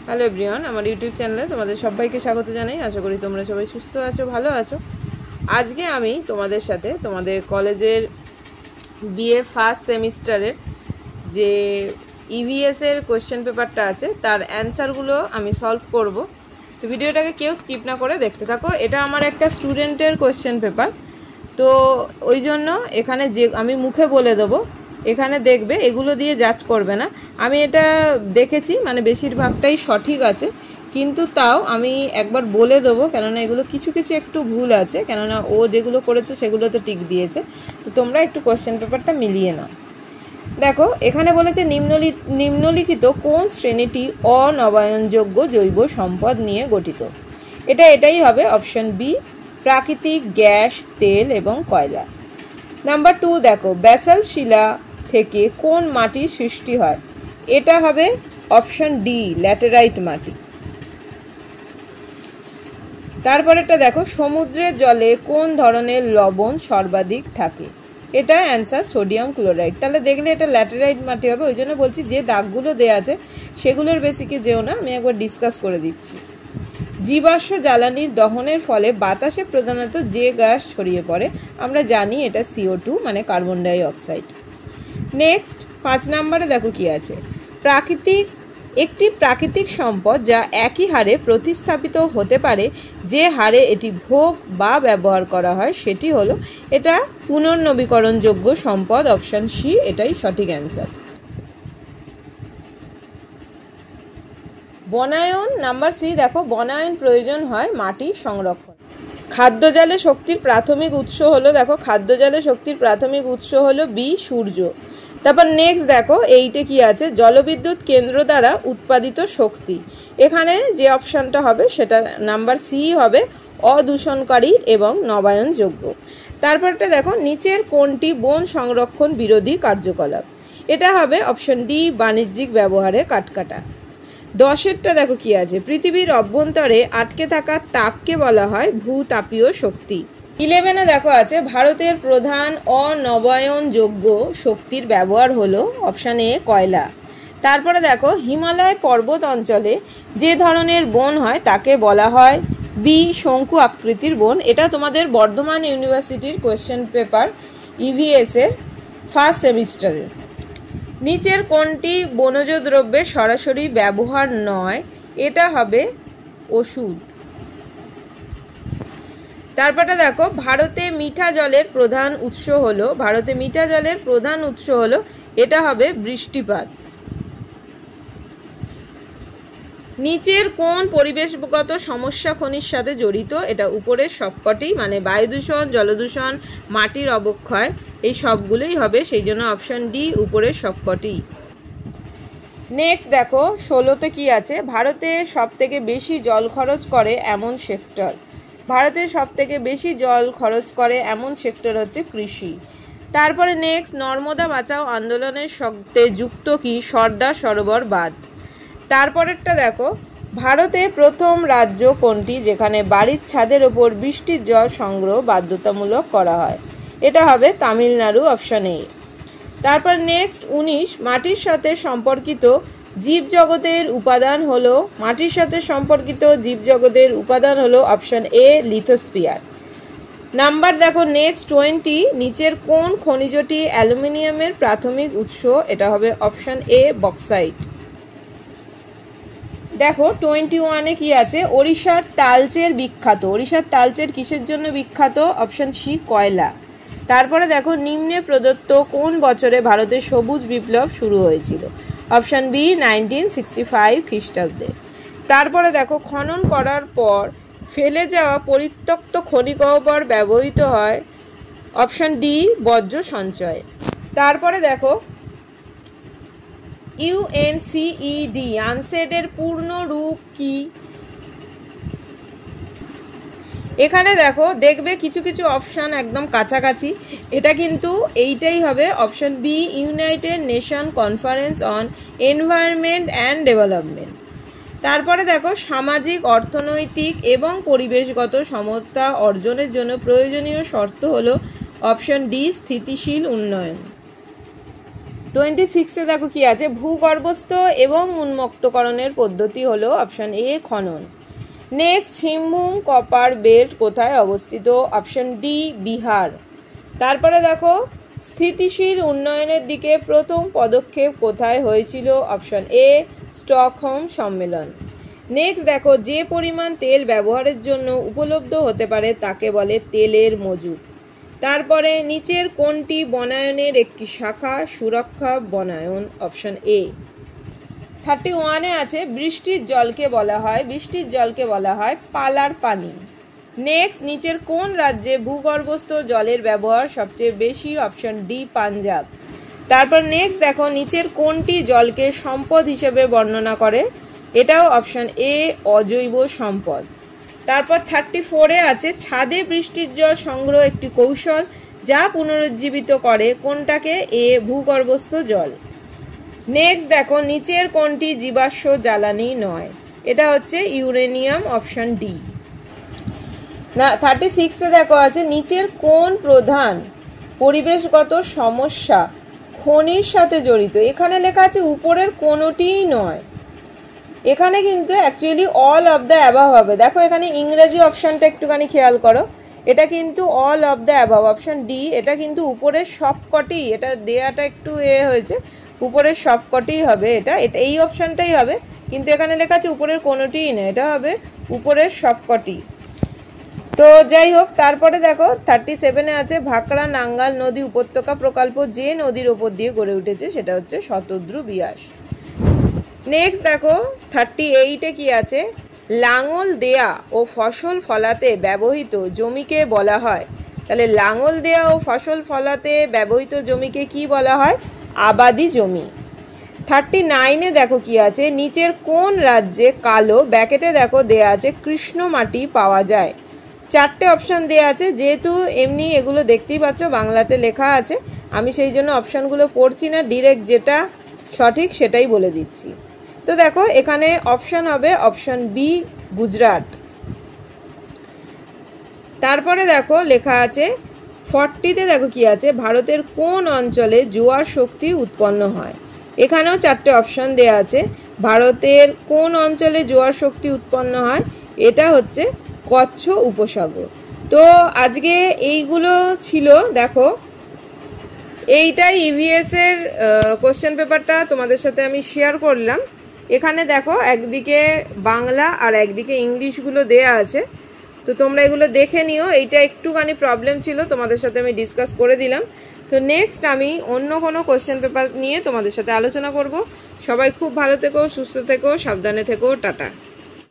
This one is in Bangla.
হ্যালো এভরিওয়ান, আমার ইউটিউব চ্যানেলে তোমাদের সবাইকে স্বাগত জানাই। আশা করি তোমরা সবাই সুস্থ আছো, ভালো আছো। আজকে আমি তোমাদের সাথে তোমাদের কলেজের বিএ ফার্স্ট সেমিস্টারের যে ইভিএসের কোয়েশ্চেন পেপারটা আছে তার অ্যান্সারগুলো আমি সলভ করব। তো ভিডিওটাকে কেউ স্কিপ না করে দেখতে থাকো। এটা আমার একটা স্টুডেন্টের কোয়েশ্চেন পেপার, তো ওই জন্য এখানে যে আমি মুখে বলে দেবো, এখানে দেখবে, এগুলো দিয়ে জাজ করবে না। আমি এটা দেখেছি, মানে বেশিরভাগটাই সঠিক আছে, কিন্তু তাও আমি একবার বলে দেবো, কেননা এগুলো কিছু কিছু একটু ভুল আছে, কেননা ও যেগুলো করেছে সেগুলোতে টিক দিয়েছে। তো তোমরা একটু কোশ্চেন পেপারটা মিলিয়ে নাও। দেখো, এখানে বলেছে নিম্নলিখিত কোন শ্রেণীটি অনবায়নযোগ্য জৈব সম্পদ নিয়ে গঠিত। এটাই হবে অপশন বি, প্রাকৃতিক গ্যাস, তেল এবং কয়লা। নাম্বার 2 দেখো, ব্যাসাল্ট শিলা থেকে কোন মাটির সৃষ্টি হয়। এটা হবে অপশন ডি, ল্যাটেরাইট মাটি। তারপরেরটা দেখো, সমুদ্রের জলে কোন ধরনের লবণ সর্বাধিক থাকে। এটা অ্যান্সার সোডিয়াম ক্লোরাইড। তাহলে দেখলে এটা ল্যাটেরাইট মাটি হবে। ওই জন্য বলছি যে দাগগুলো দেওয়া আছে সেগুলোর বেসিকে যেও না, আমি একবার ডিসকাস করে দিচ্ছি। জীবাশ্ম জ্বালানির দহনের ফলে বাতাসে প্রধানত যে গ্যাস ছড়িয়ে পড়ে আমরা জানি এটা CO2, মানে কার্বন ডাই অক্সাইড। নেক্সট 5 নম্বরে দেখো কি আছে, একটি প্রাকৃতিক সম্পদ যা একই হারে প্রতিস্থাপিত হতে পারে যে হারে এটি ভোগ বা ব্যবহার করা হয় সেটি হলো, এটা পুনর্নবীকরণযোগ্য সম্পদ, অপশন সি, এটাই সঠিক অ্যান্সার। বনায়ন নাম্বার 3 দেখো, বনায়ন প্রয়োজন হয় মাটি সংরক্ষণ। খাদ্যজালে শক্তির প্রাথমিক উৎস হলো, দেখো খাদ্যজালে শক্তির প্রাথমিক উৎস হলো বি, সূর্য। তারপর নেক্সট দেখো, এইটে কি আছে, জলবিদ্যুৎ কেন্দ্র দ্বারা উৎপাদিত শক্তি। এখানে যে অপশনটা হবে সেটা নাম্বার সি হবে, অদূষণকারী এবং নবায়নযোগ্য। তারপরটা দেখো, নিচের কোনটি বন সংরক্ষণ বিরোধী কার্যকলাপ। এটা হবে অপশন ডি, বাণিজ্যিক ব্যবহারে কাঠকাটা। 10এরটা দেখো কি আছে, পৃথিবীর অভ্যন্তরে আটকে থাকা তাপকে বলা হয় ভূতাপীয় শক্তি। 11এ দেখো আছে, ভারতের প্রধান অনবায়নযোগ্য শক্তির ব্যবহার হলো অপশন এ, কয়লা। তারপরে দেখো, হিমালয় পর্বত অঞ্চলে যে ধরনের বন হয় তাকে বলা হয় বি, শঙ্কু আকৃতির বন। এটা তোমাদের বর্ধমান ইউনিভার্সিটির কোয়েশ্চেন পেপার ইভিএস এর ফার্স্ট সেমিস্টারের। নিচের কোনটি বনজ দ্রব্যের সরাসরি ব্যবহার নয়। এটা হবে ওষুধ। তারপরে দেখো, ভারতে মিঠা জলের প্রধান উৎস হলো, এটা হবে বৃষ্টিপাত। নিচের কোন পরিবেশগত সমস্যা খনির সাথে জড়িত। এটা উপরের সবকটি, মানে বায়ু দূষণ, জলদূষণ, মাটির অবক্ষয়, এই সবগুলোই হবে, সেই জন্য অপশন ডি, উপরের সবকটি। নেক্সট দেখো 16তে কি আছে, ভারতে সবথেকে বেশি জল খরচ করে এমন সেক্টর। ভারতের সবথেকে বেশি জল খরচ করে এমন সেক্টর হচ্ছে কৃষি। তারপরে নেক্সট, নর্মদা বাঁচাও আন্দোলনের সাথে যুক্ত কি সর্দার সরোবর বাঁধ। তারপরেরটা দেখো, ভারতে প্রথম রাজ্য কোনটি যেখানে বাড়ির ছাদের ওপর বৃষ্টির জল সংগ্রহ বাধ্যতামূলক করা হয়। এটা হবে তামিলনাড়ু, অপশন এ। তারপর নেক্সট 19, মাটির সাথে সম্পর্কিত জীবজগতের উপাদান হলো অপশন এ, লিথোস্ফিয়ার। নাম্বার দেখো নেক্সট 20, নিচের কোন খনিজটি অ্যালুমিনিয়ামের প্রাথমিক উৎস। এটা হবে অপশন এ, বক্সাইট। দেখো 21-এ কি আছে, ওড়িশার তালচের বিখ্যাত। ওড়িশার তালচের কিসের জন্য বিখ্যাত। অপশন সি, কয়লা। তারপরে দেখো, নিম্নে প্রদত্ত কোন বছরে ভারতের সবুজ বিপ্লব শুরু হয়েছিল। অপশন বি, 1965 খ্রিস্টাব্দে। তারপরে দেখো, খনন করার পর ফেলে যাওয়া পরিত্যক্ত খনি গহ্বর ব্যবহৃত হয়। অপশন ডি, বর্জ্য সঞ্চয়। তারপরে দেখো, UNCED আনসেডের পূর্ণ রূপ কি। এখানে দেখো, দেখবে কিছু কিছু অপশন একদম কাছাকাছি, এটা কিন্তু এইটাই হবে option B, United Nation conference on environment and development. তারপরে দেখো, সামাজিক, অর্থনৈতিক এবং পরিবেশগত সমতা অর্জনের জন্য প্রয়োজনীয় শর্ত হলো অপশন ডি, স্থিতিশীল উন্নয়ন। 26 দেখো কি আছে, ভূগর্ভস্থ এবং উন্মুক্তকরণের পদ্ধতি হলো অপশন এ খনন। নেক্সট, সিংভূম কপার বেল্ট কোথায় অবস্থিত? Option D Bihar. তারপরে দেখো, স্থিতিশীল উন্নয়নের দিকে প্রথম পদক্ষেপ কোথায় হয়েছিল? অপশন এ স্টকহোম সম্মেলন। নেক্সট দেখো, যে পরিমাণ তেল ব্যবহারের জন্য উপলব্ধ হতে পারে তাকে বলে তেলের মজুদ। তারপরে নিচের কোনটি বনায়নের একটি শাখা? সুরক্ষা বনায়ন, অপশন এ। 31 আছে, বৃষ্টির জলকে বলা হয় পালার পানি। নেক্সট, নিচের কোন রাজ্যে ভূগর্ভস্থ জলের ব্যবহার সবচেয়ে বেশি? Option D Punjab. তারপর নেক্সট দেখো, নিচের কোনটি জলকে সম্পদ হিসেবে বর্ণনা করে? এটাও অপশন এ অজৈব সম্পদ। তারপর 34 আছে, ছাদে বৃষ্টির জল সংগ্রহ একটি কৌশল যা পুনরুজ্জীবিত করে কোনটাকে? এ ভূগর্ভস্থ জল। নেক্সট দেখো, নিচের কোনটি জীবাশ্ম জ্বালানি নয়? এটা হচ্ছে ইউরেনিয়াম, অপশন ডি। না 36 দেখো আছে, নিচের কোন প্রধান পরিবেশগত সমস্যা খনির সাথে জড়িত? এখানে লেখা আছে উপরের কোনোটিই নয়, এখানে কিন্তু actually all of the above হবে। দেখো এখানে ইংরেজি অপশনটা একটুখানি খেয়াল করো, এটা কিন্তু all of the above, option D. এটা কিন্তু উপরের সবকটি, এটা দেয়াটা একটু হয়েছে, উপরের সবকটিই হবে, এটা এই অপশনটাই হবে, কিন্তু এখানে লেখা আছে উপরের কোনোটিই না, এটা হবে উপরের সবকটি। তো যাই হোক, তারপরে দেখো 37 আছে, ভাকরা নাঙ্গাল নদী উপত্যকা প্রকল্প যে নদীর ওপর দিয়ে গড়ে উঠেছে সেটা হচ্ছে শতদ্রু বিয়াস। নেক্সট দেখো 38 কি আছে, লাঙল দেয়া ও ফসল ফলাতে ব্যবহৃত জমিকে বলা হয়? তাহলে লাঙল দেয়া ও ফসল ফলাতে ব্যবহৃত জমিকে কি বলা হয়? আবাদি জমি। 39 দেখো কি আছে, নিচের কোন রাজ্যে কালো ব্যাকেটে দেখো দেয়া আছে কৃষ্ণ মাটি পাওয়া যায়? 4টে অপশন দেয়া আছে, যেহেতু এমনি এগুলো দেখতেই পাচ্ছ বাংলাতে লেখা আছে, আমি সেই জন্য অপশনগুলো পড়ছি না, ডিরেক্ট যেটা সঠিক সেটাই বলে দিচ্ছি। তো দেখো এখানে অপশন হবে অপশন বি গুজরাট। তারপরে দেখো লেখা আছে 40তে দেখো কি আছে, ভারতের কোন অঞ্চলে জোয়ার শক্তি উৎপন্ন হয়? এখানেও 4টে অপশন দেয়া আছে, ভারতের কোন অঞ্চলে জোয়ার শক্তি উৎপন্ন হয়? এটা হচ্ছে কচ্ছ উপসাগর। তো আজকে এইগুলো ছিল, দেখো এইটাই ইভিএস এর কোশ্চেন পেপারটা তোমাদের সাথে আমি শেয়ার করলাম। এখানে দেখো একদিকে বাংলা আর একদিকে ইংলিশগুলো দেয়া আছে, তো তোমরা এগুলো দেখে নিও। এইটা একটুখানি প্রবলেম ছিল, তোমাদের সাথে আমি ডিসকাস করে দিলাম। তো নেক্সট আমি অন্য কোনো কোশ্চেন পেপার নিয়ে তোমাদের সাথে আলোচনা করব। সবাই খুব ভালো থেকো, সুস্থ থেকো, সাবধানে থেকো, টাটা।